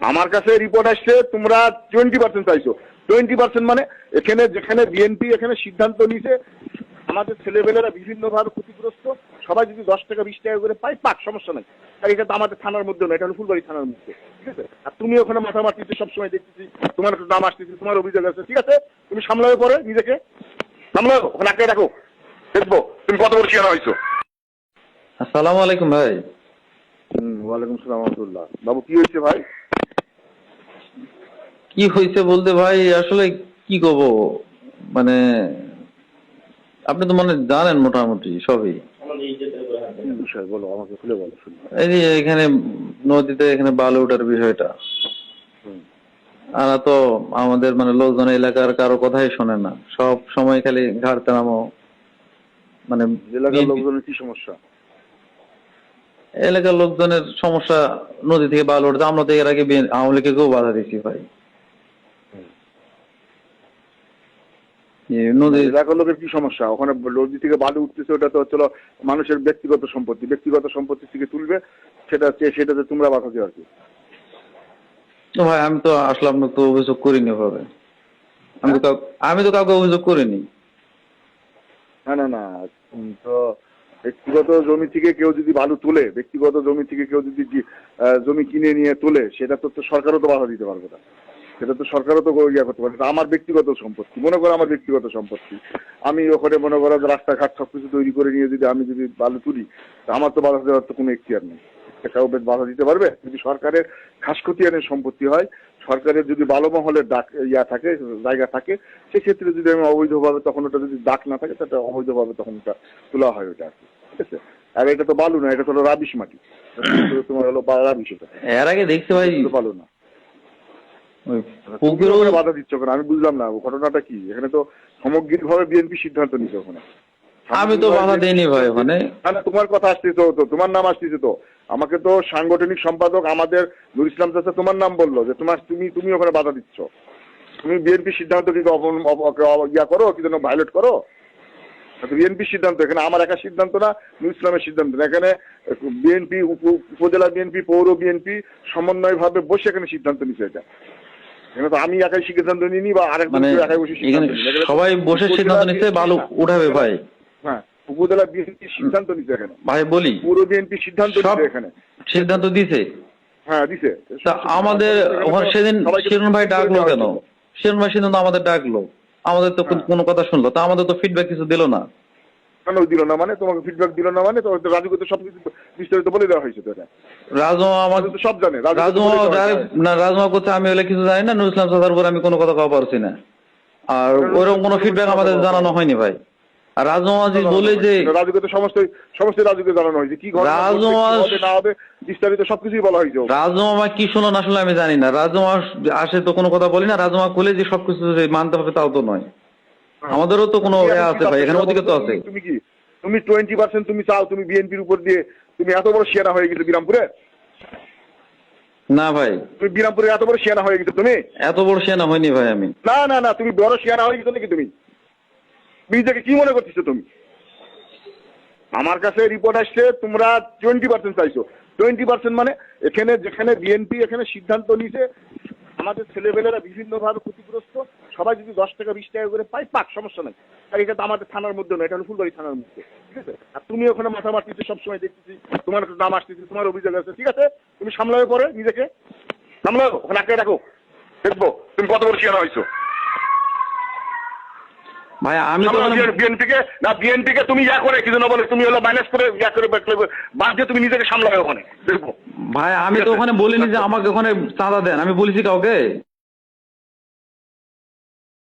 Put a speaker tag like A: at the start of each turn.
A: আমার কাছে রিপোর্ট আসছে তোমরা 20% চাইছো। 20% মানে এখানে যেখানে বিএনপি এখানে সিদ্ধান্ত নিছে আমাদের ছেলেবেলেরা বিভিন্নভাবে ক্ষতিগ্রস্ত, সবাই যদি 10 টাকা 20 টাকা করে পাই পাক, সমস্যা নাই। আর এটা তো আমাদের থানার মধ্যে নয়, এটা হলো ফুলবাড়ি থানার মধ্যে, ঠিক আছে? আর তুমি ওখানে মাথা মারতেছো সবসময়, দেখতেছি তোমার একটা নাম আসতেছে, তোমার অভিযোগ আছে, ঠিক আছে? তুমি সামলাবে পরে নিজেকে, সামলাও, ওখানে আটকে রাখো, দেখবো তুমি কত বড় শিয়ানা হয়েছো।
B: আসসালামু আলাইকুম ভাই।
A: ওয়ালাইকুম সালাম রহমতুল্লাহ। বাবু কি হয়েছে ভাই?
B: কি হয়েছে বলতে ভাই আসলে কি করব, মানে আপনি তো মানে জানেন মোটামুটি সবই।
A: বিষয় বলো, আমাকে খুলে বলো শুনি।
B: এই যে এখানে নদীতে এখানে বালু ওঠার বিষয়টা, আর তো আমাদের মানে লোকজন এলাকার কারো কথাই শোনে না, সব সময় খালি ঘাড়তে নামো। মানে
A: এলাকার লোকজনের কি সমস্যা?
B: এলাকার লোকজনের সমস্যা, নদী থেকে বালু উঠতে আমরা তো এর আগে আওয়ামী লীগকেও বাধা দিচ্ছি ভাই। নদী
A: এলাকার লোকের কি সমস্যা? ওখানে নদী থেকে বালু উঠতেছে, ওটা তো হচ্ছে মানুষের ব্যক্তিগত সম্পত্তি, ব্যক্তিগত সম্পত্তি থেকে তুলবে, সেটাতে তোমরা বাধা দেওয়া আর কি।
B: তো ভাই আমি তো আসলে আপনাকে তো অভিযোগ করিনি ভাবে, আমি তো কাউকে অভিযোগ করিনি।
A: না না না, তো ব্যক্তিগত জমি থেকে কেউ যদি বালু তোলে, ব্যক্তিগত জমি থেকে কেউ যদি জমি কিনে নিয়ে তোলে, সেটা তো সরকারও তো বাধা দিতে পারবে না, সেটা তো সরকারও তো ইয়া করতে পারে। আমার ব্যক্তিগত সম্পত্তি, মনে করো আমার ব্যক্তিগত সম্পত্তি, আমি ওখানে মনে করো রাস্তাঘাট সবকিছু তৈরি করে নিয়ে আমি যদি বালু তুলি, আমার তো বাধা দেওয়ার তো কোনো এখতিয়ার নেই। কেউ বাধা দিতে পারবে? যদি সরকারের খাসখতিয়ানের সম্পত্তি হয়, সরকারের যদি বালু মহলের থাকে, জায়গা থাকে, সেক্ষেত্রে যদি আমি অবৈধভাবে, তখন ওটা যদি ডাক না থাকে, সেটা অবৈধভাবে তখন ওটা তোলা হয় ওটা আর কি, ঠিক আছে? আর এটা তো বালু না, এটা তো হলো রাবিশ মাটি, তোমার হলো রাবিশ। এটা
B: এর আগে দেখছি ভাই
A: বালু না,
B: পুকুরে
A: বাধা দিচ্ছ কেন? আমি বুঝলাম না ঘটনাটা কি। এখানে তো সামগ্রিকভাবে বিএনপি সিদ্ধান্ত নিচ্ছে ওখানে।
B: আমি তো বাধা দেইনি ভাই ওখানে।
A: না, তোমার কথা আসতেছে তো, তোমার নাম আসতেছে তো, আমাকে তো সাংগঠনিক সম্পাদক আমাদের নুর ইসলাম চাচা তোমার নাম বললো যে তুমি ওখানে বাধা দিচ্ছ। তুমি বিএনপি সিদ্ধান্ত কিন্তু ইয়া করো, কি যেন ভায়োলেট করো। বিএনপি সিদ্ধান্ত, এখানে আমার একা সিদ্ধান্ত না, নুর ইসলামের সিদ্ধান্ত না। এখানে বিএনপি, উপজেলা বিএনপি, পৌর বিএনপি সমন্বয় ভাবে বসে এখানে সিদ্ধান্ত নিচ্ছে। এটা এখানে তো আমি একাই সিদ্ধান্ত নিইনি, বা আরেক একাই বসে সিদ্ধান্ত নিই,
B: সবাই বসে সিদ্ধান্ত নিচ্ছে বালু উঠাবে ভাই।
A: হ্যাঁ, উপজেলা বিএনপি সিদ্ধান্ত নিচ্ছে এখানে
B: ভাই, বলি
A: পৌর বিএনপি সিদ্ধান্ত নিচ্ছে এখানে,
B: সিদ্ধান্ত দিছে।
A: হ্যাঁ দিছে।
B: আমাদের সেদিন শিরুন ভাই ডাকলো কেন? শিরুন ভাই সেদিন আমাদের ডাকলো, আমাদের তো কোনো কথা শুনলো, তা আমাদের তো ফিডব্যাক কিছু দিল না।
A: কেন দিল না মানে? তোমাকে ফিডব্যাক দিল না মানে? তো রাজুকে তো সবকিছু বিস্তারিত বলে দেওয়া হয়েছে তো। এটা
B: রাজমা আমাকে
A: তো সব জানে,
B: রাজমা করছে, আমি হলে কিছু জানি না, নুর ইসলাম চাচার উপর আমি কোনো কথা কওয়া পারছি না। আর ওইরকম কোনো ফিডব্যাক আমাদের জানানো হয়নি ভাই। আর রাজমাজি বলে যে
A: রাজুকে তো সমস্ত রাজুকে জানানো হয়েছে, কি না হবে বিস্তারিত সবকিছুই বলা হয়েছে।
B: রাজমা কি শোনো না শুনলে আমি জানি না, রাজমা আসে তো কোনো কথা বলি না, রাজমা খুলে যে সবকিছু মানতে হবে তাও তো নয়। আমাদেরও তো কোনো আছে ভাই, এখানে অধিকার তো আছে।
A: তুমি 20% তুমি চাও, তুমি বিএনপির উপর দিয়ে তুমি এত বড় শিয়ানা হয়ে গেছো বিরামপুরে?
B: না ভাই,
A: তুমি বিরামপুরে এত বড় শিয়ানা হয়ে গেছো? তুমি
B: এত বড় শিয়ানা হয়নি ভাই আমি।
A: না না না, তুমি বড় শিয়ানা হয়ে গেছো নাকি? তুমি নিজেকে কি মনে করতেছো তুমি? আমার কাছে রিপোর্ট আসছে তোমরা 20% চাইছো। 20% মানে এখানে যেখানে বিএনপি এখানে সিদ্ধান্ত নিছে আমাদের ছেলেবেলেরা বিভিন্নভাবে ক্ষতিগ্রস্ত, সবাই যদি 10 টাকা 20 টাকা করে পাই পাক, সমস্যা নাই। আর এটা তো আমাদের থানার মধ্যে নয়, এটা হলো ফুলবাড়ি থানার মধ্যে, ঠিক আছে? আর তুমি ওখানে মাথা মারতেছো সবসময়, দেখতেছি তোমার একটা নাম আসতেছে, তোমার অভিযোগ আছে, ঠিক আছে? তুমি সামলাবে পরে নিজেকে, সামলাও, ওখানে আটকে রাখো, দেখবো তুমি কত বড় শিয়ানা হয়েছো।
B: ভাই আমি তো
A: বিএনপিকে তুমি ইয়া করে কি জন্য বলে, তুমি হলো মাইনাস করে ইয়া করে বাদ দিয়ে তুমি নিজেকে সামলাবে ওখানে, দেখবো।
B: ভাই আমি তো ওখানে বলিনি যে আমাকে ওখানে চাঁদা দেন, আমি বলেছি কাউকে?